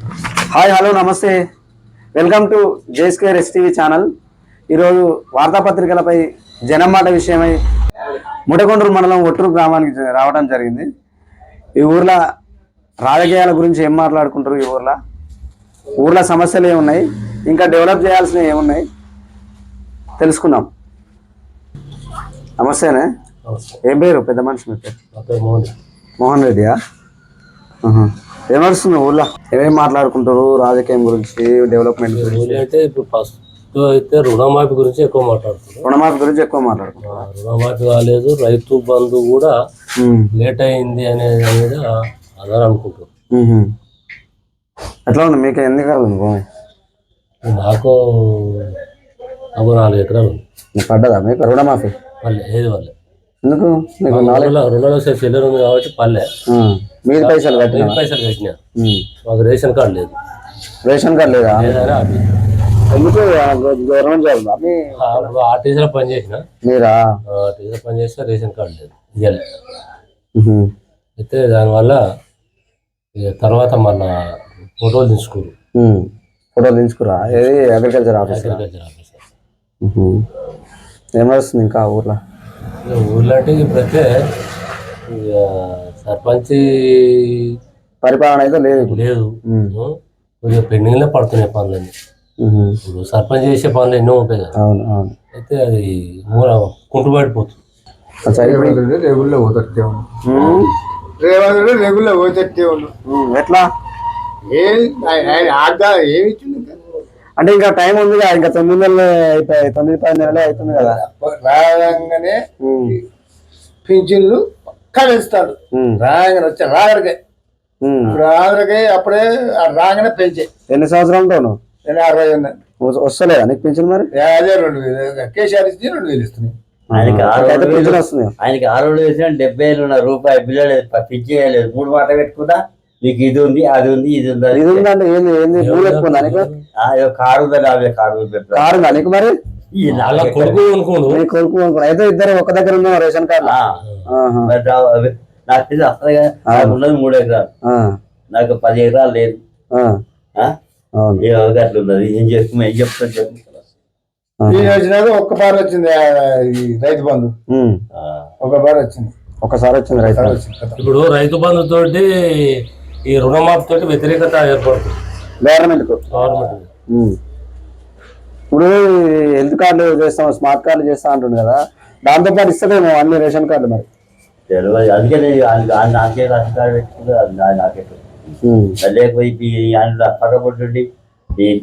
Hi hello నమస్తే, welcome to జేఎస్కేఆర్ STV channel. ఈరోజు వార్తాపత్రికలపై జనం మాట విషయమై ముటకొండ్రు మండలం ఒట్టూరు గ్రామానికి రావడం జరిగింది. ఈ ఊర్లో రాజకీయాల గురించి ఏం మాట్లాడుకుంటారు, ఈ ఊర్లో సమస్యలు ఏమున్నాయి, ఇంకా డెవలప్ చేయాల్సినవి ఏమున్నాయి తెలుసుకుందాం. నమస్తేనే, ఏం పేరు పెద్ద మనిషి? మీ పేరు మోహన్ రెడ్డియా? ఏమరుస్తుంది ఊళ్ళో? ఏమేమి మాట్లాడుకుంటారు రాజకీయం గురించి, డెవలప్మెంట్ గురించి? అంటే ఇప్పుడు ఫస్ట్ అయితే రుణమాఫీ గురించి ఎక్కువ మాట్లాడుతున్నారు. రుణమాఫీ కాలేదు, రైతు బంధు కూడా లేట్ అయింది అనేది అదే అనుకుంటారు. ఎట్లా ఉంది మీకు? ఎన్ని ఎకరాలు ఉంది భూమి? నాకు 4 ఎకరాలు ఉంది. పడ్డదా మీకు రుణమాఫీ? పల్లె ఏది వాళ్ళే. ఎందుకు? మీకు 2 చెల్లెలు ఉంది కాబట్టి పల్లె. మీరు పైసలు కట్టినా మాకు రేషన్ కార్డు లేదు. రేషన్ కార్డు లేదా? ఎందుకు? గవర్నమెంట్ జాబ్ ఆర్టీసీలో పనిచేసిన. మీరా? ఆర్టీసీలో పనిచేస్తే రేషన్ కార్డు లేదు ఇవ్వలే. అయితే దానివల్ల తర్వాత మళ్ళా ఫోటోలు తీసుకురా. ఏది అగ్రికల్చర్ ఆఫీసర్? ఏమొస్తుంది ఇంకా ఊర్లో అంటే ఇప్పుడైతే సర్పంచ్ పరిపాలన అయితే లేదు. కొద్దిగా పెండింగ్లో పడుతున్నాయి పనులన్నీ. ఇప్పుడు సర్పంచ్ చేసే పనులు ఎన్నో ఉంటాయి కదా. అయితే అది కుంటుపడిపోతుంది. ఎట్లా అంటే ఇంకా టైం ఉంది కదా, ఇంకా 9 నెలలు అయిపోయాయి, 9-10 నెలలే అవుతుంది కదా. రాగానే పింఛన్లు కలిస్తాడు. రాగానే వచ్చా రాగడికే అప్పుడే రాగానే పెంచే. ఎన్ని సంవత్సరాలతోను? 60 ఉందండి. వస్తలేదా నీకు పింఛన్? మరి అదే 2000 కేసీఆర్ ఇచ్చి 2000 ఇస్తున్నాయి. ఆయనకి 6 వేసిన 70 రూపాయలు బిల్లు పిచ్చేయలేదు. 3 మాట పెట్టుకున్నా నీకు ఇది ఉంది, అది ఉంది, ఇది ఉంది. ఇది ఉందంటే ఏంది? పూలు ఎక్కువ కారు ఉందండి. కారు ఉందా నీకు? మరి కొడుకు కొడుకు అయితే ఇద్దరు ఒక దగ్గర ఉన్న రేషన్ కార్డు. నాకు ఉన్నది 3 ఎకరాలు, నాకు 10 ఎకరాలు లేదు. అట్లా ఉన్నది. ఏం చేస్తున్నా, ఏం చెప్తాను చెప్పు. ఒక్క పారు వచ్చింది రైతు బంధు, ఒక పారు వచ్చింది, ఒకసారి వచ్చింది రైతు. ఇప్పుడు రైతు బంధు తోటి ఈ రుణమాఫీ తోటి వ్యతిరేకత ఏర్పడుతుంది గవర్నమెంట్. ఇప్పుడు హెల్త్ కార్డులు చేస్తాం, స్మార్ట్ కార్డులు చేస్తా అంటుంది కదా, దాంతో పాటు ఇస్తలేము అన్ని రేషన్ కార్డులు. మరి అందుకే నాకే రేషన్ కార్డు పెట్టుకుంటే లేకపోతే పక్కపొట్టుండి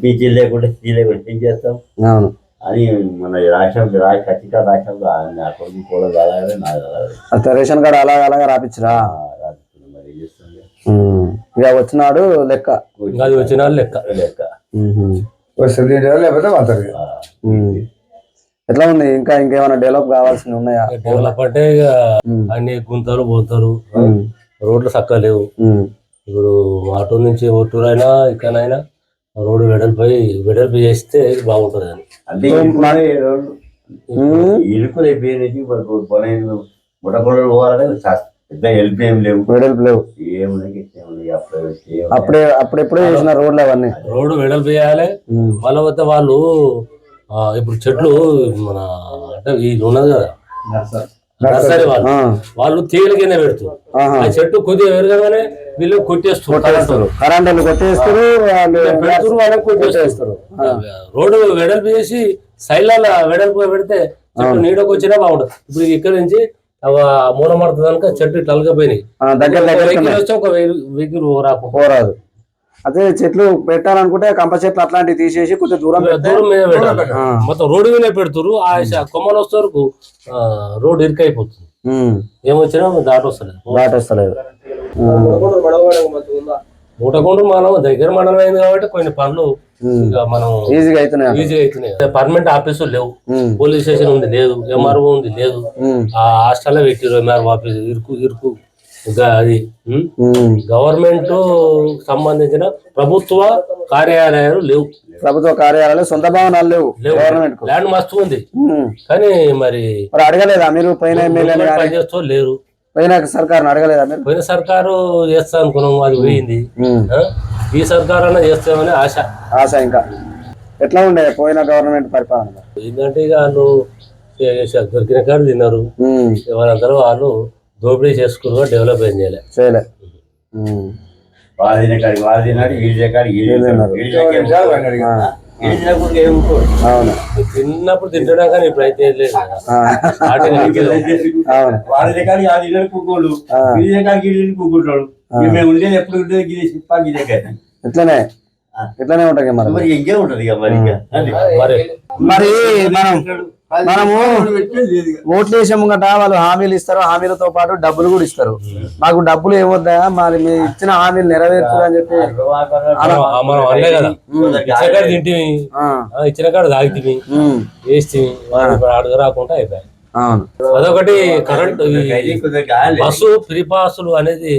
పీచీలు లేకుండా ఏం చేస్తాం అని మన రాష్ట్రంలో ఖచ్చితంగా రాష్ట్రంలో నా కొడుకు కూడా అలాగే నాది రేషన్ కార్డు అలాగా రాపించరా? మరి ఏం చేస్తుంది? ఇక వచ్చినాడు లెక్క, అది వచ్చినాడు లెక్క. లేకపోతే ఎట్లా ఉంది? ఇంకా ఇంకేమైనా డెవలప్ కావాల్సినవి ఉన్నాయా? డెవలప్ అంటే ఇక అన్ని గుంతలు పోతారు, రోడ్లు చక్కగా లేవు. ఇప్పుడు ఆటో నుంచి ఒట్టూరు అయినా ఇక్కడైనా రోడ్డు వెడల్పు చేస్తే బాగుంటుంది అని. అంటే ఇరుకులు అయిపోయినాయి. ముటకొండలు పోవాలంటే హెల్ప్ ఏం లేవు, వెడల్పు లేవు. అప్పుడెప్పుడే చేసిన రోడ్లు అవన్నీ. రోడ్డు వెడల్పు చేయాలి. వాళ్ళ వద్ద వాళ్ళు ఇప్పుడు చెట్లు మన అంటే ఇది ఉన్నది కదా నర్సరీ వాళ్ళు తీగల కింద పెడుతున్నారు. ఆ చెట్టు కొద్దిగా పెరగగానే వీళ్ళు కొట్టేస్తారు, కరెంటు కొట్టేస్తారు, వాళ్ళకి కొట్టేస్తారు. రోడ్డు వెడల్పు చేసి సైడ్ల వెడల్పుగా పెడితే చెట్టు నీడకు వచ్చినా బాగుంటుంది. ఇప్పుడు ఇక్కడ నుంచి మూల మడత కనుక చెట్టు ఇట్లా అలకపోయినాయి, వస్తే ఒక వెహికల్ పోరాదు. అదే చెట్లు పెట్టాలనుకుంటే కంప చెట్లు అట్లాంటివి తీసేసి కొంచెం దూరం మీద పెట్టాలి. మొత్తం రోడ్డు మీద పెడుతురు. ఆ కొమ్మలు వస్తే వరకు రోడ్డు ఇరుకైపోతుంది. ఏమొచ్చినా దాటొస్తలేదు. ముటకొండ్రు మనం దగ్గర మండలం అయింది కాబట్టి కొన్ని పనులు మనం ఈజీగా అవుతున్నాయి. పర్మనెంట్ ఆఫీసులు లేవు, పోలీస్ స్టేషన్ ఉంది లేదు, ఎంఆర్ఓ ఉంది లేదు, ఆ హాస్టల్లో పెట్టారు ఎంఆర్ఓ ఆఫీస్ ఇరుకు. అది గవర్నమెంట్ సంబంధించిన ప్రభుత్వ కార్యాలయాలు లేవు. సొంత భవనాలు లేవు. గవర్నమెంట్ ల్యాండ్ మస్తు ఉంది కానీ మరి అడగలేదా మీరు? చేస్తూ లేరు. పోయిన సర్కారు అడగలేదా మీరు? పోయిన సర్కారు చేస్తా అనుకున్నాము, అది పోయింది. ఈ సర్కారన్నా చేస్తామని ఆశ. ఆశ. ఇంకా ఎట్లా ఉండే పోయిన గవర్నమెంట్ పరిపాలన? ఏంటంటే ఇక వాళ్ళు దొరికిన కాడు తిన్నారు, ఎవరందరూ వాళ్ళు దోపిడీ చేసుకున్నారు, డెవలప్ ఏం చేయలే. వాళ్ళ కాడికి వాళ్ళు తిన్నాడు, వీళ్ళ కాడికి అవును. తిన్నప్పుడు తింటున్నా కానీ ఇప్పుడు అయితే లేదు. వాళ్ళ కాడికి ఆ తిన్నాడు కుక్కలు, వీళ్ళ కాడికి వీళ్ళు కుక్కుంటాడు. మేము ఉండేది ఎప్పుడు ఉండేది గిరి సిప్పా గిదే కానీ ఇట్లానే ఉంటాయి. మరి ఇంకే ఉంటది ఇక మరి మరి మనము ఓట్లు వేసే ముంగట వాళ్ళు హామీలు ఇస్తారు, హామీలతో పాటు డబ్బులు కూడా ఇస్తారు. మాకు డబ్బులు ఏమొద్దా, మరి మీ ఇచ్చిన హామీలు నెరవేర్చు అని చెప్పి మనం అనలే కదా. ఇచ్చిన కాడ తింటివి, ఇచ్చిన కాడ తాగితివి, వేస్తివి, అడుగు రాకుండా అయిపోయాయి. అదొకటి. కరెంట్ బస్సు ఫ్రీ పాసులు అనేది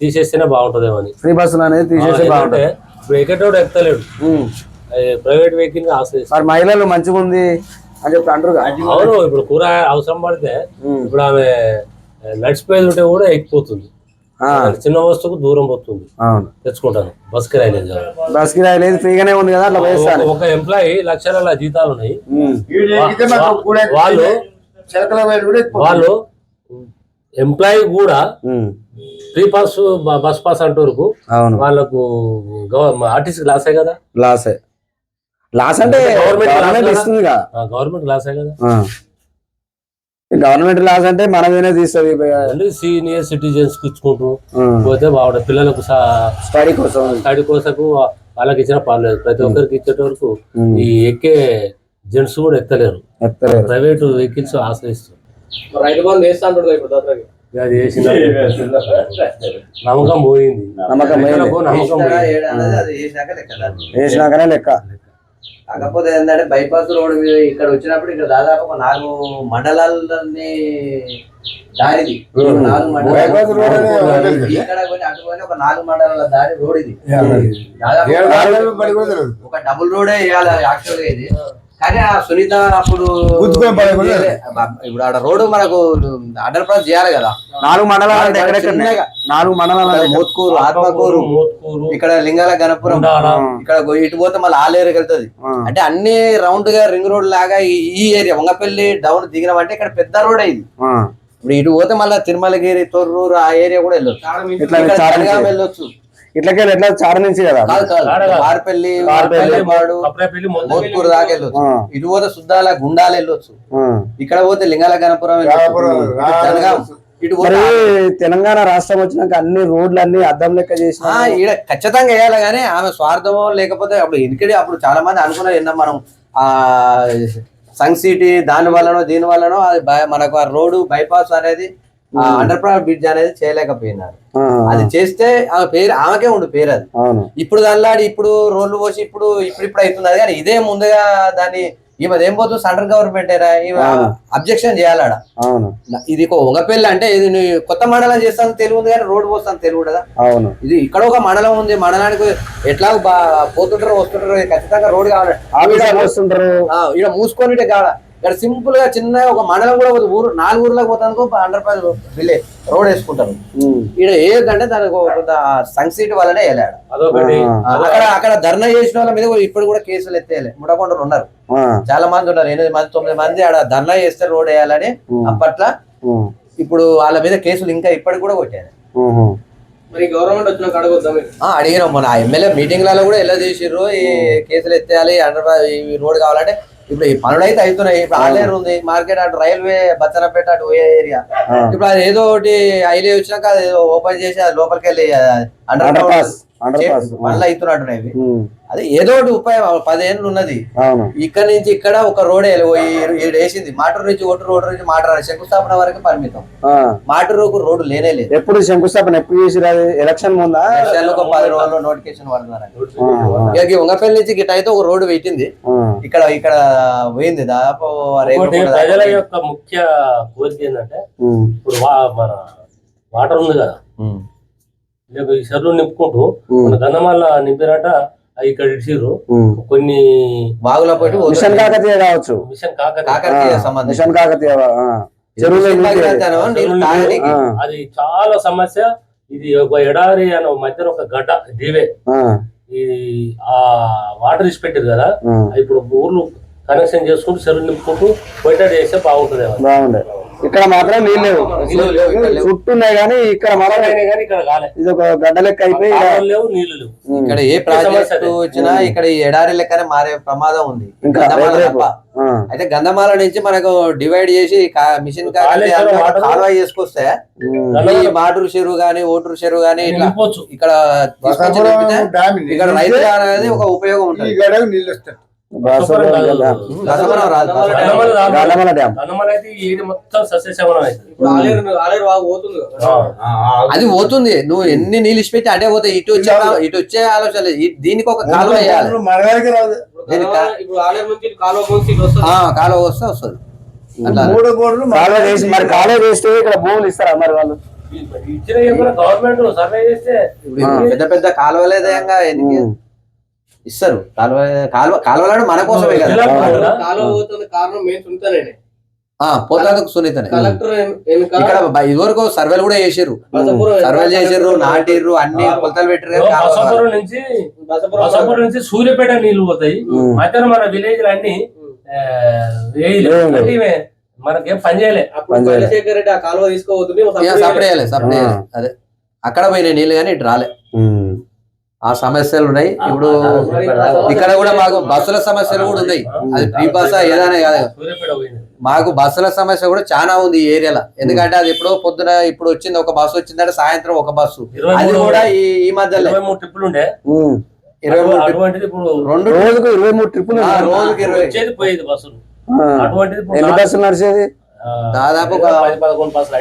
తీసేస్తేనే బాగుంటదేమో అని. ఫ్రీ బస్సులు అనేది తీసేస్తే బాగుంటుంది. ఇప్పుడు ఎక్కడోడు ఎక్కలేడు, ప్రైవేట్ వెహికల్ ఆశ్రయిస్తారు. మహిళలు మంచిగా ఉంది అని చెప్పి అంటారు. అవును, ఇప్పుడు కూర అవసరం పడితే ఇప్పుడు ఆమె నడిచిపోయేది ఉంటే కూడా ఎక్కిపోతుంది. చిన్న వస్తువుకు దూరం పోతుంది, తెచ్చుకుంటాను. బస్ కిరాయి లేదు కదా, బస్ కిరాయి లేదు, ఫ్రీగానే ఉంది కదా. అట్లా ఒక ఎంప్లాయీ లక్షల జీతాలు ఉన్నాయి. వాళ్ళు ఎంప్లాయీ కూడా ఫ్రీ పాస్ బస్ పాస్ అంటే వరకు వాళ్ళకు ఆర్టీసీ లాసే కదా. లాస్ అంటే గవర్నమెంట్ ఇస్తుంది, గవర్నమెంట్ లాసే కదా. గవర్నమెంట్ లాస్ అంటే మనమేనే తీస్తుంది. సీనియర్ సిటిజన్స్ కి ఇచ్చుకుంటూ పోతే బాగుంటుంది. పిల్లలకు స్టడీ కోసం వాళ్ళకి ఇచ్చిన పర్లేదు. ప్రతి ఒక్కరికి ఇచ్చేట వరకు ఈ ఎక్కే జెంట్స్ కూడా ఎత్తలేరు. Private vehicles ఆశ్రయిస్తారు. రైతు బంధు వేస్తా అంటాడు ఇప్పుడు దసరాకి. అది వేసిన నమ్మకం పోయింది. వేసినాకనే లెక్క. కాకపోతే ఏంటంటే బైపాస్ రోడ్ ఇక్కడ వచ్చినప్పుడు ఇక్కడ దాదాపు ఒక 4 మండలాలని దారిది. 4 మండలాలు ఇక్కడ అటుపోయిన ఒక 4 మండలాల దారి రోడ్ ఇది. దాదాపు ఒక డబుల్ రోడే వేయాలి యాక్చువల్ గా ఇది. కానీ ఆ సునీత అప్పుడు ఇప్పుడు ఆడ రోడ్డు మనకు అండర్ పాస్ చేయాలి కదా. 4 మండలాలు 4 మండలాలు మోత్కూరు, ఆత్మకూరు, ఇక్కడ లింగాల గణపురం, ఇక్కడ ఇటు పోతే మళ్ళీ ఆలేరుకి వెళ్తుంది. అంటే అన్ని రౌండ్ గా రింగ్ రోడ్ లాగా ఈ ఏరియా వంగపల్లి డౌన్ దిగినామంటే ఇక్కడ పెద్ద రోడ్ అయింది. ఇప్పుడు ఇటు పోతే మళ్ళీ తిరుమలగిరి, తొర్రూరు ఆ ఏరియా కూడా వెళ్ళొచ్చు. వెళ్ళొచ్చు ఇట్లకెళ్ళి ఎట్లా చార నుంచి కదా, వారపల్లి, మోత్కూరు దాకా వెళ్ళొచ్చు. ఇటు పోతే సుద్దాల, గుండాలు వెళ్ళొచ్చు. ఇక్కడ పోతే లింగాల గణపురం, ఇటు తెలంగాణ రాష్ట్రం వచ్చినాక అన్ని రోడ్లు అన్ని అద్దం లెక్క చేసి ఈడ ఖచ్చితంగా వేయాలి. కానీ ఆమె స్వార్థమో లేకపోతే అప్పుడు ఎన్నికడి అప్పుడు చాలా మంది అనుకున్నారు ఏంటో మనం ఆ సంగ్ సిటీ దాని వల్లనో దీని వల్లనో అది మనకు ఆ రోడ్డు బైపాస్ అనేది అండర్ పాస్ బ్రిడ్జ్ అనేది చేయలేకపోయినారు. అది చేస్తే ఆమె పేరు ఆమెకే ఉండు పేరు. అది ఇప్పుడు దానిలాడి ఇప్పుడు రోడ్లు పోసి ఇప్పుడు అవుతుంది. అది కానీ ఇదే ముందుగా దాన్ని ఈమె ఏం పోతుంది సెంట్రల్ గవర్నమెంట్ అబ్జెక్షన్ చేయాలడ. ఇది వంగపల్లి అంటే ఇది కొత్త మండలం చేస్తాను తెలివి ఉంది, కానీ రోడ్డు పోస్తాను తెలివి కదా. ఇది ఇక్కడ ఒక మండలం ఉంది, మండలానికి ఎట్లా పోతుంటారు వస్తుంటారు, ఖచ్చితంగా రోడ్ కావాలి. ఇక్కడ మూసుకొని కావాలి. ఇక్కడ సింపుల్ గా చిన్న ఒక మండలం కూడా ఊరు 4 ఊర్లకు పోతాను అండర్ పాస్ విలేజ్ రోడ్ వేసుకుంటారు. ఇక్కడ ఏదంటే దానికి సంగ్ సీట్ వల్లనే వెళ్ళాడు. అక్కడ ధర్నా చేసిన వాళ్ళ మీద ఇప్పుడు కూడా కేసులు ఎత్తేయాలి. ముడకొండలు ఉన్నారు, చాలా మంది ఉన్నారు, 8 మంది 9 మంది ఆడ ధర్నా చేస్తే రోడ్ వేయాలని అప్పట్లో. ఇప్పుడు వాళ్ళ మీద కేసులు ఇంకా ఇప్పటికి కూడా కొట్టారు. మరి గవర్నమెంట్ వచ్చిన అడిగినాం మన ఎమ్మెల్యే మీటింగ్లలో కూడా ఎలా చేసిర్రు, ఈ కేసులు ఎత్తేయాలి, అండర్ పాస్ ఈ రోడ్ కావాలంటే. ఇప్పుడు ఈ పనులు అయితే అవుతున్నాయి. ఇప్పుడు ఆలేరు ఉంది మార్కెట్, అటు రైల్వే బచ్చనపేట అటు పోయే ఏరియా. ఇప్పుడు అది ఏదో ఒకటి హైవే వచ్చినాక అది ఓపెన్ చేసి అది లోపలికి వెళ్ళి అండర్ పాస్ పనులు అవుతున్నట్టున్నాయి. అది ఏదో ఒకటి ఉపాయం. 10 ఏళ్ళు ఉన్నది. ఇక్కడ నుంచి ఇక్కడ ఒక రోడ్ వేసింది. మాటూరు నుంచి రోడ్డు నుంచి మాటూరు శంకుస్థాపన వరకు పరిమితం. మాటూరుకు రోడ్డు లేనే లేదు. ఎప్పుడు శంకుస్థాపన ఎప్పుడు చేసి ఎలక్షన్ ముందా? ఒక 10 రోజుల్లో నోటిఫికేషన్ పడుతున్నారు. వంగపల్లి నుంచి గిట్ట అయితే ఒక రోడ్డు పెట్టింది. ఇక్కడ పోయింది దాదాపు. ప్రజల యొక్క ముఖ్య కోరిక ఏంటంటే ఇప్పుడు మన వాటర్ ఉంది కదా, ఈ చెరువులు నింపుకుంటూ మన గంధమాల నింపినట ఇక్కడ ఇచ్చిర్రు. కొన్ని బాగుల పోటీ మిషన్ కాకతీయ కావచ్చు, మిషన్ కాకతీయ అది చాలా సమస్య. ఇది ఒక ఎడారి అనే మధ్యలో ఒక గడ్డ దీవే, ఈ ఆ వాటర్ ఇచ్చి పెట్టారు కదా, ఇప్పుడు ఊర్లు కనెక్షన్ చేసుకుంటూ చెరువు నింపుకుంటూ పోయేటట్టు చేస్తే బాగుంటుంది. బాగుండే. ఇక్కడ మాత్రం నీళ్ళు లేవు, చుట్టూ ఉన్నాయి కానీ ఇక్కడ మాత్రం ఇక్కడ కాలేదు. ఇది ఒక గడ్డ లెక్క అయిపోయి లేవు, నీళ్లు లేవు. ఇక్కడ ఏ ప్రాజెక్టు వచ్చినా ఇక్కడ ఈ ఎడారి లెక్కనే మారే ప్రమాదం ఉంది. గంధమాల తప్ప. అయితే గంధమాల నుంచి మనకు డివైడ్ చేసి మిషన్ కాలువ చేసుకొస్తే ఈ మాటూరు చెరువు గానీ ఓటూరు చెరువు గానీ ఇట్లా ఇక్కడ తీసుకొచ్చి నింపితే ఇక్కడ రైతు అనేది ఒక ఉపయోగం ఉంటుంది. నీళ్ళు వస్తాయి. అది పోతుంది. నువ్వు ఎన్ని నీళ్ళు ఇచ్చిపెట్టి అటే పోతాయి. ఇటు వచ్చే ఆలోచన దీనికి ఒక కాలువ వేయాలి. కాలువ వస్తే వస్తుంది. మరి కాలువ వేస్తే ఇక్కడ భూములు ఇస్తారా మరి వాళ్ళు? గవర్నమెంట్ సర్వే చేస్తే పెద్ద పెద్ద కాలువలేదంగా ఇస్తారు. కాలువలాడు మన కోసమే కదా. పోతానికి సునీతనే. ఇక్కడ ఇదివరకు సర్వేలు కూడా చేసారు, నాటిర్రు, అన్ని కొలతలు పెట్టారు. నుంచి సూర్యపేట నీళ్లు పోతాయి. మధ్యలో మన విలేజ్ అన్ని మనకేం పని చేయలే. చంద్రశేఖర్ రెడ్డి ఆ కాలువ తీసుకోబోతుంది. అదే అక్కడ పోయిన నీళ్ళు కానీ ఇటు రాలే. ఆ సమస్యలు ఉన్నాయి. ఇప్పుడు ఇక్కడ కూడా మాకు బస్సుల సమస్యలు కూడా ఉన్నాయి. అది ఫ్రీ బస్ ఏదైనా కాదు, మాకు బస్సుల సమస్య కూడా చాలా ఉంది ఈ ఏరియాలో. ఎందుకంటే అది ఎప్పుడో పొద్దున ఇప్పుడు వచ్చింది ఒక బస్సు వచ్చిందంటే సాయంత్రం ఒక బస్సు. అది కూడా ఈ మధ్యలో 23 ట్రిప్పులు ఉండే. 23 రోజుకు 23 ట్రిప్పులు, రోజుకి 20 పోయేది బస్సులు. ఎన్ని బస్సులు నడిచేది? దాదాపు 13-14 బస్సులు.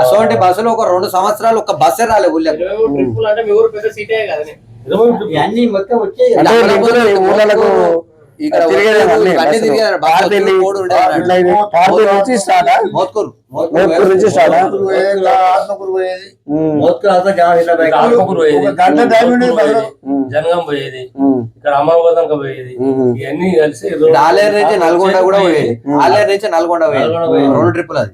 అటువంటి బస్సులు ఒక 2 సంవత్సరాలు ఒక బస్సే రాలే ఊళ్ళో. ఇక్కడ జనగం పోయేది, ఇక్కడ అమరావతి పోయేది, ఇవన్నీ కలిసి ఆలేరు నుంచి నల్గొండ కూడా పోయేది. ఆలేరు నుంచి నల్గొండ పోయేది 2 ట్రిప్పులు. అది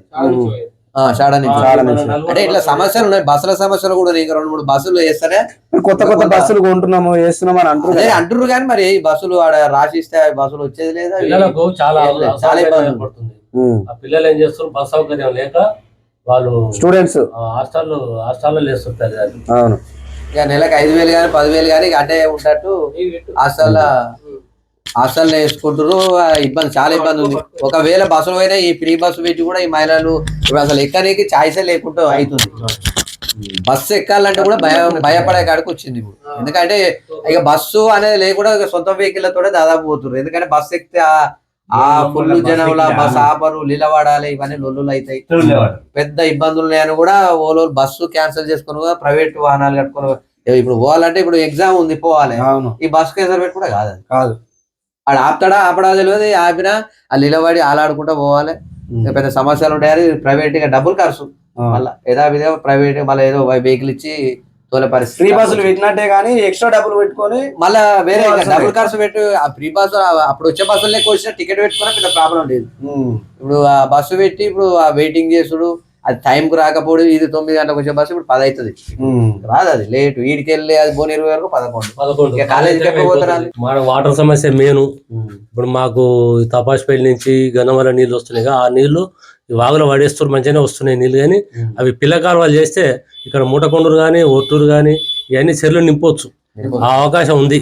అంటే ఇట్లా సమస్యలు ఉన్నాయి. బస్సుల సమస్యలు కూడా 2-3 బస్సులు వేస్తారే. కొత్త బస్సులు కొంటున్నాము వేస్తున్నాము అని అంటున్నారు కానీ మరి ఈ బస్సులు ఆడ రాసిస్తే బస్సులు వచ్చేది లేదా. చాలా ఇబ్బంది పడుతుంది. ఆ పిల్లలు ఏం చేస్తారు, బస్ సౌకర్యం లేక వాళ్ళు స్టూడెంట్స్ హాస్టల్లో వేస్తుంటారు. అవును, ఇక నెలకు 5,000 కానీ 10,000 కానీ అంటే ఉంటట్టు హాస్టల్లో వేసుకుంటారు. ఇబ్బంది, చాలా ఇబ్బంది ఉంది. ఒకవేళ బస్సులు పోయినా ఈ ఫ్రీ బస్సు పెట్టి కూడా ఈ మహిళలు ఇప్పుడు అసలు ఎక్కడానికి ఛాయిసే లేకుండా అవుతుంది. బస్సు ఎక్కాలంటే కూడా భయపడే కాడికి వచ్చింది ఇప్పుడు. ఎందుకంటే ఇక బస్సు అనేది లేకుండా సొంత వెహికల్లతో దాదాపు పోతున్నారు. ఎందుకంటే బస్సు ఎక్కితే ఆ ఫుల్ జనంలో బస్సు ఆపరు, నిలబడాలి, ఇవన్నీ లొల్లులు అవుతాయి, పెద్ద ఇబ్బందులు ఉన్నాయని కూడా ఓలో బస్సు క్యాన్సిల్ చేసుకుని కూడా ప్రైవేట్ వాహనాలు కట్టుకుని ఇప్పుడు పోవాలంటే ఇప్పుడు ఎగ్జామ్ ఉంది పోవాలి. ఈ బస్సు కేసర్ పెట్టి కూడా కాదు. ఆడ ఆపడా తెలియదు. ఆపినా వాళ్ళు నిలబడి ఆలాడుకుంటా పోవాలి. పెద్ద సమస్యలు ఉంటాయని ప్రైవేట్ గా డబ్బులు ఖర్చు, మళ్ళీ యథావిధిగా ప్రైవేట్ మళ్ళీ ఏదో వెహికల్ ఇచ్చి తోలే పరిస్థితి. ఫ్రీ బస్సులు పెట్టినట్టే కానీ ఎక్స్ట్రా డబ్బులు పెట్టుకొని మళ్ళీ వేరే డబ్బులు ఖర్చు పెట్టి ఆ ఫ్రీ బస్సు అప్పుడు వచ్చే బస్సులు లెక్క వచ్చిన టికెట్ పెట్టుకున్నా పెద్ద ప్రాబ్లం లేదు. ఇప్పుడు ఆ బస్సు పెట్టి ఇప్పుడు ఆ వెయిటింగ్ చేసుడు, అది టైంకు రాకపోవడం. ఇది 9 గంటలకు వచ్చే బస్సు ఇప్పుడు 10 అవుతుంది, రాదు. అది లేటు. వీడికి వెళ్ళి అది 20 వరకు 11 కాలేజీకి ఎప్పుడు పోతారు. మన వాటర్ సమస్య మెయిన్. ఇప్పుడు మాకు తపాసుపల్లి నుంచి గన్నవరం నీళ్ళు వస్తున్నాయి. ఆ నీళ్లు ఈ వాగులో పడేస్తారు, మంచిగానే వస్తున్నాయి నీళ్ళు. కానీ అవి పిల్లకాలువలు చేస్తే ఇక్కడ మూటకొండూరు కానీ ఒట్టూరు కానీ ఇవన్నీ చెరువులు నింపవచ్చు. ఆ అవకాశం ఉంది.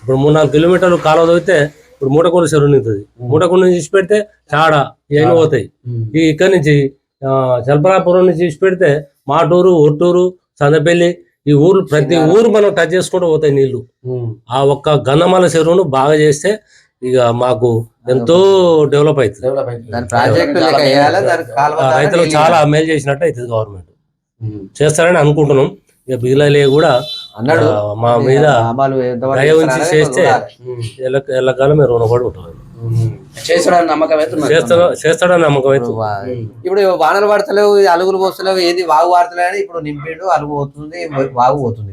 ఇప్పుడు 3-4 కిలోమీటర్లు కాలువ తవ్వితే ఇప్పుడు మూటకొండ చెరువు నింపుతుంది. మూటకొండ నుంచి పెడితే చాడ ఇవన్నీ పోతాయి. ఇక్కడ నుంచి చల్పనాపురం నుంచి పెడితే మాటూరు, ఒట్టూరు, సందపల్లి, ఈ ఊర్లు ప్రతి ఊరు మనం టచ్ చేసుకుంటూ పోతాయి నీళ్లు. ఆ ఒక్క గన్నమాల చెరువును బాగా చేస్తే ఇక మాకు ఎంతో డెవలప్ అవుతుంది. రైతులకు చాలా మేలు చేసినట్టు అవుతుంది. గవర్నమెంట్ చేస్తారని అనుకుంటున్నాం. ఇక బిగిలే కూడా అన్నాడు మా మీద దయ ఉంచి చేస్తే ఎల్లకాలం మీరు రుణపడి ఉంటారు. చేస్తాడని నమ్మకం అవుతుంది. ఇప్పుడు వానలు పడతలేవు, అలుగులు పోస్తలేవు, ఏది వాగు వాడతలేని ఇప్పుడు నింపిడు, అలుగు పోతుంది, వాగు పోతుంది.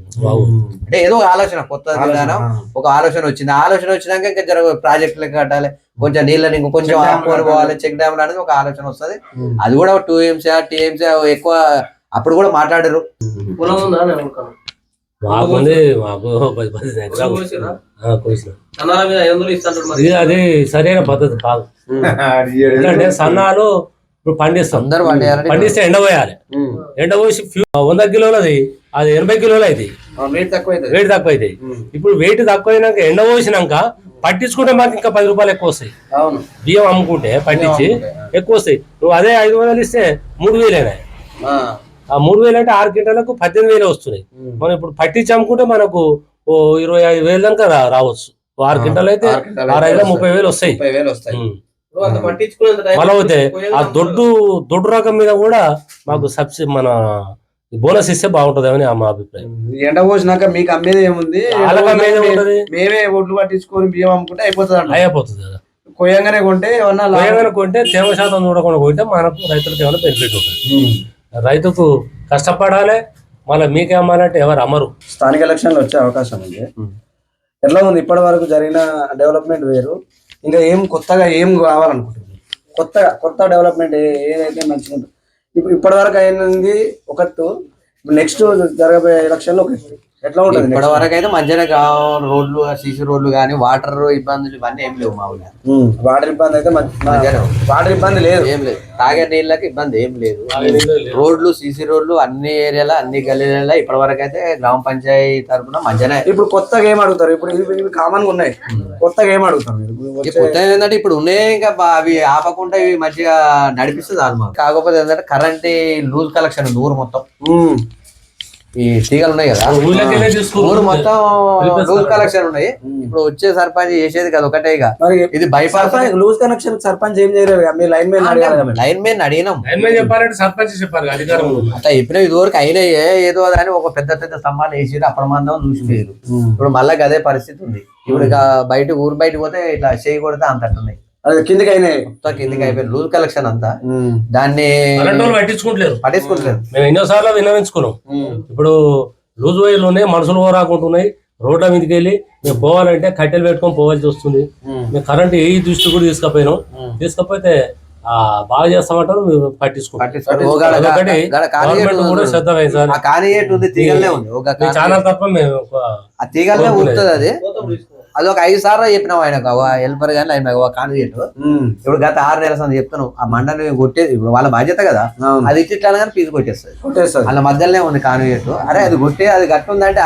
అంటే ఏదో ఆలోచన, కొత్త విధానం, ఒక ఆలోచన వచ్చింది. ఆలోచన వచ్చినాక ఇంకా జర ప్రాజెక్టులకు కట్టాలి, కొంచెం నీళ్ళని ఇంకొంచెం ఆపుకొని పోవాలి, చెక్ డ్యామ్ అనేది ఒక ఆలోచన వస్తుంది. అది కూడా 2 TMC ఎక్కువ అప్పుడు కూడా మాట్లాడారు. మాకుంది మాకు 10 ఎకరాలు కోసిన. సన్నాల మీద 500 ఇస్తాడు మరి. ఇది అది సరైన పద్ధతి కాదు. ఎందుకంటే సన్నాలు ఇప్పుడు పండిస్తాం, అందరూ పండియాలంటే పండిస్తే ఎండపోయాలి. ఎండపోసి 100 కిలోలది అది 80 కిలోలు అవుతాయి, వెయిట్ తక్కువ అవుతుంది. వెయిట్ తక్కువ అవుతాయి. ఇప్పుడు వెయిట్ తక్కువ అయినాక ఎండ పోసినాక పట్టించుకుంటే మాకు ఇంకా 10 రూపాయలు ఎక్కువ వస్తాయి. అవును, బియ్యం అమ్ముకుంటే పట్టించి ఎక్కువ వస్తాయి. నువ్వు అదే 500 ఇస్తే 3000 ఆ 3000 అంటే 6 క్వింటాలకు 18,000 వస్తున్నాయి. మనం ఇప్పుడు పట్టించి అమ్ముకుంటే మనకు 25,000 దాకా రావచ్చు. 6 క్వింటాలు అయితే 6,500 30,000 వస్తాయి. 30,000 వస్తాయి. మళ్ళీ పోతే ఆ దొడ్డు రకం మీద కూడా మాకు సబ్సిడీ మన బోనస్ ఇస్తే బాగుంటది అని మా అభిప్రాయం. ఎండ పోసినాక మీకు అమ్మేది ఏముంది, వాళ్ళకి అమ్మేది ఉంటది. మేమే ఒడ్లు పట్టించుకొని బియ్యం అమ్ముకుంటే అయిపోతుంది. అయిపోతుంది కదా, కొయ్యంగానే కొంటే ఏమన్నా కొయ్యగానే కొంటే తేమ శాతం చూడకుండా కొంటే మనకు రైతులకు ఏమైనా బెనిఫిట్ ఉంటుంది. రైతుకు కష్టపడాలి, మళ్ళీ మీకే అమ్మాలంటే ఎవరు అమ్మరు. స్థానిక ఎలక్షన్లు వచ్చే అవకాశం ఉంది. ఎట్లా ఉంది ఇప్పటి వరకు జరిగిన డెవలప్మెంట్ వేరు, ఇంకా ఏం కొత్తగా ఏం కావాలనుకుంటుంది? కొత్త డెవలప్మెంట్ ఏదైతే మంచిగా ఉంటుంది. ఇప్పుడు ఇప్పటి వరకు అయినది ఒకటి, నెక్స్ట్ జరగబోయే ఎలక్షన్లో ఒకటి ఎట్లా ఉంటుంది? ఇప్పటి వరకు అయితే మంచిగా రోడ్లు, సీసీ రోడ్లు కానీ వాటర్ ఇబ్బందులు ఇవన్నీ ఏం లేవు మా ఊళ్ళో. వాటర్ ఇబ్బంది అయితే వాటర్ ఇబ్బంది లేదు, ఏం లేదు. తాగే నీళ్ళకి ఇబ్బంది ఏం లేదు. రోడ్లు, సీసీ రోడ్లు అన్ని ఏరియాలో అన్ని గల్లీలలో ఇప్పటి వరకు అయితే గ్రామ పంచాయతీ తరఫున మంచిగానే. ఇప్పుడు కొత్తగా ఏం అడుగుతారు? ఇప్పుడు ఇవి కామన్ గా ఉన్నాయి, కొత్తగా ఏం అడుగుతారు మీరు? కొత్తగా ఏంటంటే ఇప్పుడు ఉన్నాయి ఇంకా అవి ఆపకుండా ఇవి మంచిగా నడిపిస్తుంది అన్నమాట. కాకపోతే ఏంటంటే కరెంట్ లూజ్ కలెక్షన్ ఉంది ఊరు మొత్తం. ఈ తీగలు ఉన్నాయి కదా ఊరు మొత్తం లూజ్ కలెక్షన్ ఉన్నాయి. ఇప్పుడు వచ్చే సర్పంచ్ చేసేది కదా ఒకటే, ఇది బైపాస్ లూజ్ కనెక్షన్ సర్పంచ్ ఏం చేయలేదు. లైన్ మెన్ అడిగినాం, చెప్పాలంటే సర్పంచ్ చెప్పాలి అధికారం అట్లా చెప్పిన ఇది వరకు అయినా ఏదో అని ఒక పెద్ద స్తంభాలు వేసి అప్రమాదం చూసిపోయారు. ఇప్పుడు మళ్ళీ అదే పరిస్థితి ఉంది. ఇప్పుడు ఊరు బయటకు పోతే ఇట్లా చేయి కొడితే అంత ఉన్నాయి, అది కిందకి అయినాయి, కిందకి అయిపోయింది లూజ్ కలెక్షన్ అంతా. దాన్ని పట్టించుకుంటలేరు. మేము ఎన్నోసార్లు విన్నవించుకున్నాం. ఇప్పుడు లూజ్ వైర్లోనే మనుషులు రాకుంటున్నాయి. రోడ్ల మీదకి వెళ్ళి మేము పోవాలంటే కట్టెలు పెట్టుకొని పోవాల్సి వస్తుంది. మేము కరెంట్ ఏ దృష్టి కూడా తీసుకపోతే బాగా చేస్తామంటారు, పట్టించుకుంటాం. శ్రద్ధ వహించాలి. చాలా తప్ప మేము ఆ తీగలనే ఊరుతుంది. అది ఒక 5 సార్లు చెప్పినాం ఆయనకు హెల్పర్ గానీ ఆయన కాండిడేట్. ఇప్పుడు గత 6 నెలల సంది చెప్తాను ఆ మండలి కొట్టేది. ఇప్పుడు వాళ్ళ బాధ్యత కదా, అది ఇట్లా కానీ ఫీజు కొట్టేస్తుంది. వాళ్ళ మధ్యలోనే ఉంది కాండిడేట్. అరే అది కొట్టే అది గట్టి ఉందంటే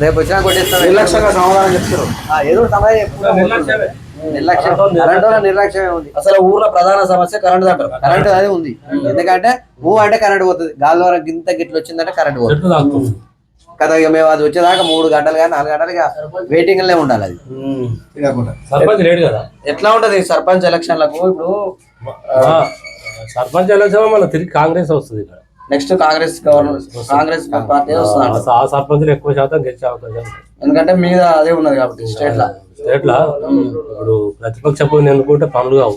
రేపు వచ్చినా కొట్టేస్తాను. నిర్లక్ష్యంగా సమాధానం చెప్తారు. ఏదో సమాధానం చెప్తున్నారు. నిర్లక్ష్యం, కరెంట్ వల్ల నిర్లక్ష్యమే ఉంది. అసలు ఊర్లో ప్రధాన సమస్య కరెంట్ అంటారు. కరెంట్ అదే ఉంది. ఎందుకంటే అంటే కరెంట్ పోతుంది, గాలి ద్వారా గింత గిట్లు వచ్చిందంటే కరెంట్ పోతుంది కదా. ఇక మేము అది వచ్చేదాకా 3 గంటలు కానీ 4 గంటలు వెయిటింగ్ లే ఉండాలి. అది సర్పంచ్ లేడు కదా. ఎట్లా ఉంటది సర్పంచ్ ఎలక్షన్లకు? ఇప్పుడు సర్పంచ్ ఎలక్షన్ మళ్ళీ తిరిగి కాంగ్రెస్ వస్తుంది. ఇక్కడ నెక్స్ట్ కాంగ్రెస్ పార్టీ వస్తున్నారు. ఆ సర్పంచులు ఎక్కువ శాతం గెలిచే అవకాశం, ఎందుకంటే మీద అదే ఉన్నది కాబట్టి స్టేట్ లా. ఇప్పుడు ప్రతిపక్ష పోయిన ఎన్నుకుంటే పనులు కావు,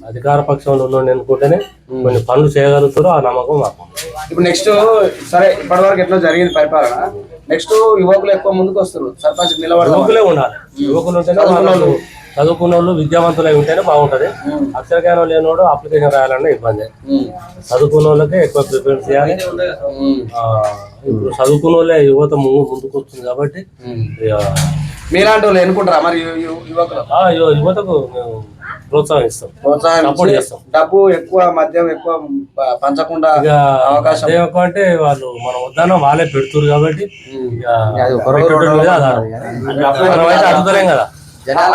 అధికార పక్షంలో ఉన్న ఎన్నుకుంటేనే కొన్ని పనులు చేయగలుగుతారు. ఆ నమ్మకం మాకు. ఇప్పుడు నెక్స్ట్ సరే ఇప్పటి వరకు ఎట్లా జరిగింది పరిపాలన, నెక్స్ట్ యువకులు ఎక్కువ ముందుకు వస్తారు సర్పంచ్ నిలబడి. యువకులే ఉండాలి. యువకులు ఉంటేనే వాళ్ళు చదువుకున్న వాళ్ళు విద్యావంతులు అయి ఉంటేనే బాగుంటది. అక్షర జ్ఞానం లేనివాడు అప్లికేషన్ రాయాలన్నా ఇబ్బంది. చదువుకున్న వాళ్ళకే ఎక్కువ ప్రిఫరెన్స్ చేయాలి. ఇప్పుడు చదువుకున్న వాళ్ళే యువత ముందుకు వస్తుంది కాబట్టి మీలాంటి వాళ్ళు ఎన్నుకుంటారా మరి యువతకు మేము ప్రోత్సాహం ఇస్తాం, సపోర్ట్ చేస్తాం. డబ్బు ఎక్కువ మద్యం ఎక్కువ పంచకుండా అవకాశం ఎక్కువ అంటే వాళ్ళు మనం వద్దన్నా వాళ్ళే పెడుతున్నారు కాబట్టి అడుగుతలేం కదా.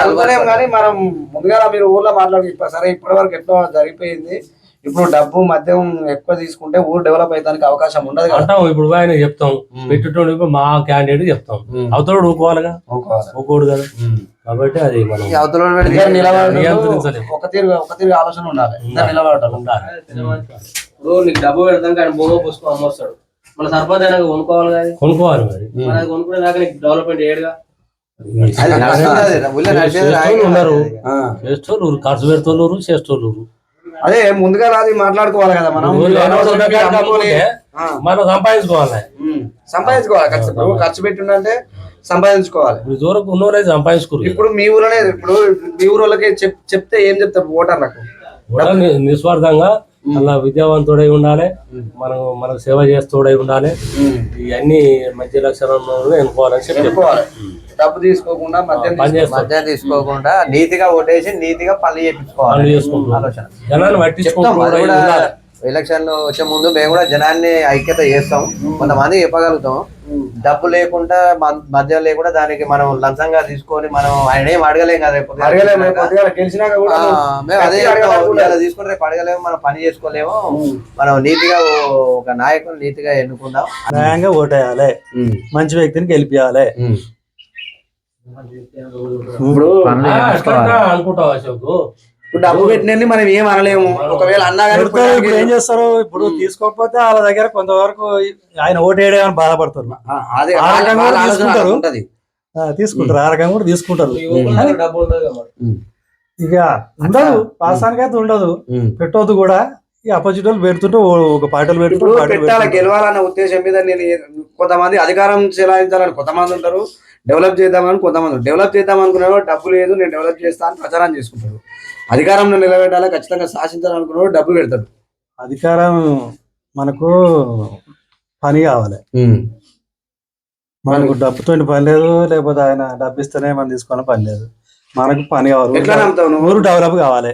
అనుకోలేం కానీ మనం ముందుగా మీరు ఊర్లో మాట్లాడి సరే ఇప్పటి వరకు ఎట్లా జరిగిపోయింది. ఇప్పుడు డబ్బు మద్యం ఎక్కువ తీసుకుంటే ఊరు డెవలప్ అయ్యడానికి అవకాశం ఉండదు అంటాం. ఇప్పుడు ఆయన చెప్తాం పెట్టేటోడు మా క్యాండిడేట్ చెప్తాం, అవతలోడు ఊకోవాలిగా, ఊకోడు కదా. కాబట్టి అది మనం ఒక తీరు ఆలోచన ఉండాలి, నిలబడటం ఉండాలి. ఇప్పుడు నీకు డబ్బు పెడతాం కానీ భూమి పుస్తకం అమ్మొస్తాడు, మన సర్పంచ్ అయినా కొనుక్కోవాలి కదా. కొనుక్కోవాలి మరి కొనుక్కునే దాకా నీకు డెవలప్మెంట్ ఏడుగా ఉన్నారు. చేస్తోళ్ళు ఖర్చు పెడుతోళ్ళు చేస్తోళ్ళు. అదే ముందుగా రాది మాట్లాడుకోవాలి కదా. మనం మనం సంపాదించుకోవాలి ఖర్చు పెట్టిందంటే సంపాదించుకోవాలి. దూరకు ఉన్న వాళ్ళే సంపాదించుకోరు. ఇప్పుడు మీ ఊరోనే ఇప్పుడు మీ ఊరోళ్ళకి చెప్తే ఏం చెప్తారు ఓటర్లకు? నిస్వార్థంగా అలా విద్యావంతుడై ఉండాలి, మనకు సేవ చేస్తూడై ఉండాలి. ఇవన్నీ మంచి లక్షణాలను ఎన్నుకోవాలని చెప్పి డబ్బు తీసుకోకుండా మద్యం తీసుకోకుండా నీతిగా ఓటేసి నీతిగా పనులు చేయించుకోవాలి. ఆలోచన జనాన్ని పట్టించుకోవడం. ఎలక్షన్లు వచ్చే ముందు మేము కూడా జనాన్ని ఐక్యత చేస్తాం, కొంతమంది చెప్పగలుగుతాం. డబ్బు లేకుండా మద్యం లేకుండా దానికి మనం లంచంగా తీసుకొని మనం ఆయన ఏం అడగలేం కదా. మేము అదే తీసుకుంటే రేపు అడగలేము, మనం పని చేసుకోలేము. మనం నీతిగా ఒక నాయకుని నీతిగా ఎన్నుకుందాం, న్యాయంగా ఓటేయాలి, మంచి వ్యక్తిని గెలిపియాలి. ఇప్పుడు అనుకుంటావు అశోక్, ఇప్పుడు డబ్బు పెట్టినని మనం ఏం అనలేము. ఒకవేళ అన్నా కానీ ఇప్పుడు ఏం చేస్తారు, ఇప్పుడు తీసుకోకపోతే వాళ్ళ దగ్గర కొంతవరకు ఆయన ఓటేయడం బాధపడతారు, తీసుకుంటారు, తీసుకుంటారు, ఆ రకంగా కూడా తీసుకుంటారు. ఇక ఉండదు, వాస్తవానికి అయితే ఉండదు, పెట్టవద్దు కూడా. ఈ అపోజిట్ వాళ్ళు పెడుతుంటే ఒక పార్టీలు పెట్టాలి. గెలవాలన్న ఉద్దేశం మీద నేను కొంతమంది అధికారం చెలాయించాలని కొంతమంది ఉంటారు, డెవలప్ చేద్దామని కొంతమంది. డెవలప్ చేద్దాం అనుకున్నాడు, డబ్బు లేదు, నేను డెవలప్ చేస్తాను ప్రచారం చేసుకుంటాడు. అధికారంలో నిలబెట్టాలి, ఖచ్చితంగా శాసించాలనుకున్నాడు, డబ్బు పెడతాడు. అధికారం మనకు పని కావాలి, మనకు డబ్బుతో పని లేదు, లేకపోతే ఆయన డబ్బు ఇస్తేనే మనం తీసుకోవాలని పని లేదు. మనకు పని కావాలి, ఎట్లా నమ్ముతావు? ఊరు డెవలప్ కావాలి.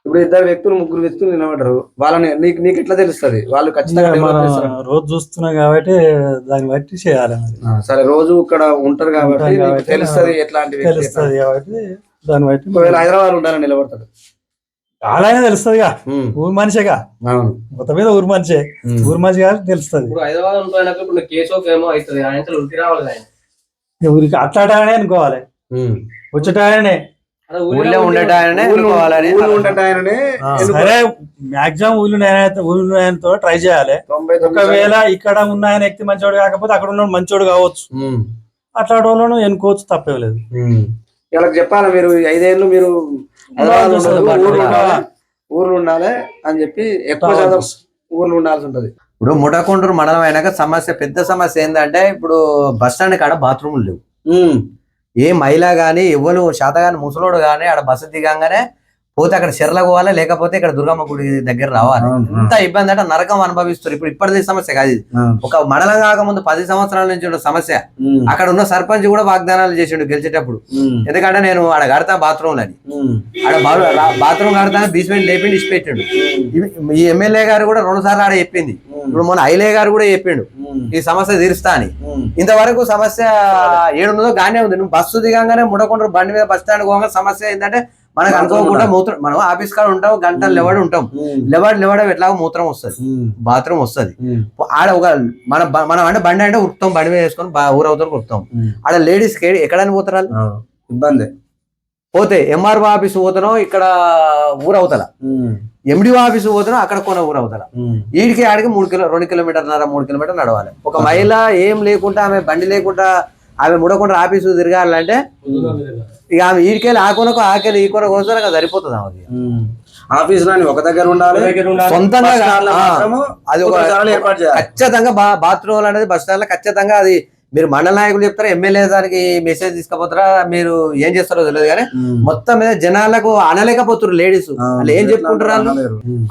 ఇప్పుడు ఇద్దరు వ్యక్తులు ముగ్గురు వ్యక్తులు నిలబడ్డారు, వాళ్ళని నీకు ఎట్లా తెలుస్తుంది? వాళ్ళు ఖచ్చితంగా రోజు చూస్తున్నాం కాబట్టి దాన్ని బట్టి చేయాలి. మరి సరే, రోజు ఇక్కడ ఉంటారు కాబట్టి తెలుస్తుంది ఎట్లాంటి తెలుస్తుంది కాబట్టి దాన్ని బట్టి. హైదరాబాద్ ఉంటారని నిలబడతాడు, అలానే తెలుస్తుందిగా, ఊరు మనిషిగా, మొత్తం మీద ఊరు మనిషే, ఊరు మనిషి కాబట్టి తెలుస్తుంది. ఊరికి అట్లానే అనుకోవాలి, వచ్చేటాయనే ఊళ్ళో ఉండేటాయనే సరే. మాక్సిమం ఊళ్ళో ట్రై చేయాలి. ఒకవేళ ఇక్కడ ఉన్న ఆయన వ్యక్తి మంచోడు కాకపోతే అక్కడ ఉన్న మంచోడు కావచ్చు, అట్లాంటి వాళ్ళను ఎన్నుకోవచ్చు, తప్పే లేదు. ఇలా చెప్పాలి, మీరు 5 ఏళ్ళు మీరు ఊర్లో ఉండాలి అని చెప్పి ఎక్కువ శాతం ఊర్లో ఉండాల్సి ఉంటది. ఇప్పుడు ముఠకొండూరు మండలం అయినాక సమస్య, పెద్ద సమస్య ఏంటంటే ఇప్పుడు బస్ స్టాండ్ కాడ బాత్రూములు లేవు. ఏ మహిళ గానీ ఎవరు శాత గాని ముసలోడు గానీ ఆడ బస్సు దిగంగానే పోతే అక్కడ చెర్ల పోవాలి, లేకపోతే ఇక్కడ దుర్గమ్మ గుడి దగ్గర రావాలి. ఇంత ఇబ్బంది అంటే నరకం అనుభవిస్తారు. ఇప్పుడు ఇప్పటిది సమస్య కాదు ఇది, ఒక మండలం కాకముందు 10 సంవత్సరాల నుంచి ఉన్న సమస్య. అక్కడ ఉన్న సర్పంచ్ కూడా వాగ్దానాలు చేసిండు గెలిచేటప్పుడు, ఎందుకంటే నేను ఆడ కడతా బాత్రూమ్ అని, ఆడ బాత్రూమ్ కడతాను బీస్మెంట్ లేపిండి ఇచ్చి పెట్టిండు. ఈ ఎమ్మెల్యే గారు కూడా 2 సార్లు ఆడ చెప్పింది. ఇప్పుడు మన ఐలే గారు కూడా చెప్పిండు ఈ సమస్య తీరుస్తా అని. ఇంతవరకు సమస్య ఏడున్నదో గానే ఉంది. నువ్వు బస్సు దిగంగానే ముఠకొండూరు బండి మీద బస్ స్టాండ్ పోగా సమస్య ఏంటంటే మనకు అనుకోకుండా మూత్రం, మనం ఆఫీస్ కాడ ఉంటాం, గంటలు లెవడు ఉంటాం, లెవడం ఎట్లాగో మూత్రం వస్తుంది, బాత్రూమ్ వస్తుంది. ఆడ ఒక మనం అంటే బండి అంటే ఉరుకుతాం, బండి మీద వేసుకొని ఊరవుతారు ఉరుకుతాం. ఆడ లేడీస్ ఎక్కడైనా పోతారు ఇబ్బంది. పోతే ఎంఆర్ఓ ఆఫీస్ పోతానో ఇక్కడ ఊరవుతల, ఎండిఓ ఆఫీస్ పోతానో అక్కడ కొన ఊరవుతల. వీడికి ఆడికి 2 కిలోమీటర్న్నర 3 కిలోమీటర్లు నడవాలి. ఒక మహిళ ఏం లేకుండా, ఆమె బండి లేకుండా ఆమె ముఠకొండూరు ఆఫీసు తిరగాలంటే ఇక ఆమె ఈడికెళ్ళి ఆ కొనకు ఆకెళ్ళి ఈ కొనకు వస్తే సరిపోతుంది. ఆమెకి ఆఫీస్ లో ఒక దగ్గర ఉండాలి, సొంతంగా అది ఒక ఖచ్చితంగా బాత్రూమ్ అనేది బస్ స్టాండ్ లో ఖచ్చితంగా. అది మీరు మండల నాయకులు చెప్తారా, ఎమ్మెల్యే దానికి మెసేజ్ తీసుకుపోతారా, మీరు ఏం చేస్తారో తెలియదు కానీ మొత్తం మీద జనాలకు అనలేకపోతున్నారు లేడీస్. వాళ్ళు ఏం చెప్పుకుంటారు,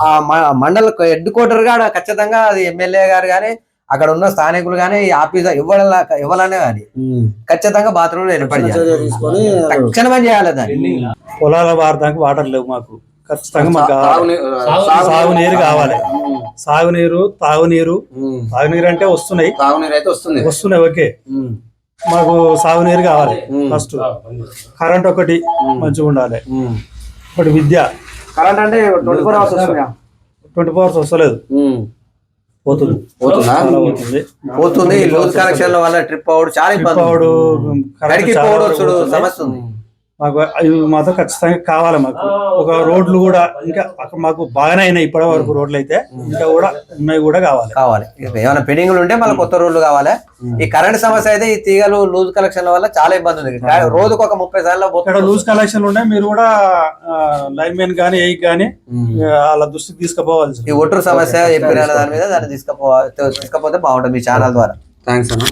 ఆ మండల హెడ్ క్వార్టర్ గా ఖచ్చితంగా అది ఎమ్మెల్యే గారు కానీ అక్కడ ఉన్న స్థానికులు గానీ ఆఫీస్ ఇవ్వాలనే కానీ ఖచ్చితంగా బాత్రూమ్ ఏర్పాటు చేయాలి, తక్షణమే చేయాలి. దాన్ని పొలాల వాడడానికి వాటర్ లేవు మాకు, ఖచ్చితంగా మాకు సాగునీరు కావాలి. సాగునీరు, తాగునీరు అంటే వస్తున్నాయి, వస్తున్నాయి ఓకే. మాకు సాగునీరు కావాలి ఫస్ట్. కరెంట్ ఒకటి మంచిగా ఉండాలి. ఒకటి విద్య. కరెంట్ అంటే 24 hours వస్తుందా? 24 hours వస్తలేదు, పోతుంది. లూజ్ కనెక్షన్ వల్ల ట్రిప్ అవుడు చాలా ఇబ్బంది, సమస్య ఉంది. మాకు అవి మాత్రం ఖచ్చితంగా కావాలి. మాకు ఒక రోడ్లు కూడా ఇంకా మాకు బాగానే అయినాయి ఇప్పటి వరకు, రోడ్లు అయితే ఇంకా కూడా ఉన్నాయి, కూడా కావాలి. ఏమైనా పెండింగ్లు ఉంటే మళ్ళీ కొత్త రోడ్లు కావాలి. ఈ కరెంట్ సమస్య అయితే ఈ తీగలు లూజ్ కనెక్షన్ వల్ల చాలా ఇబ్బంది ఉంది. రోజుకు ఒక 30 సార్లు లూజ్ కనెక్షన్లు ఉన్నాయి. మీరు కూడా లైన్ మెన్ కానీ ఏ కానీ వాళ్ళ దృష్టికి తీసుకుపోవాలి. ఈ ఒట్టు సమస్య చెప్పిన దాని మీద దాన్ని తీసుకపోతే బాగుంటుంది మీ ఛానల్ ద్వారా. థ్యాంక్స్ అన్న.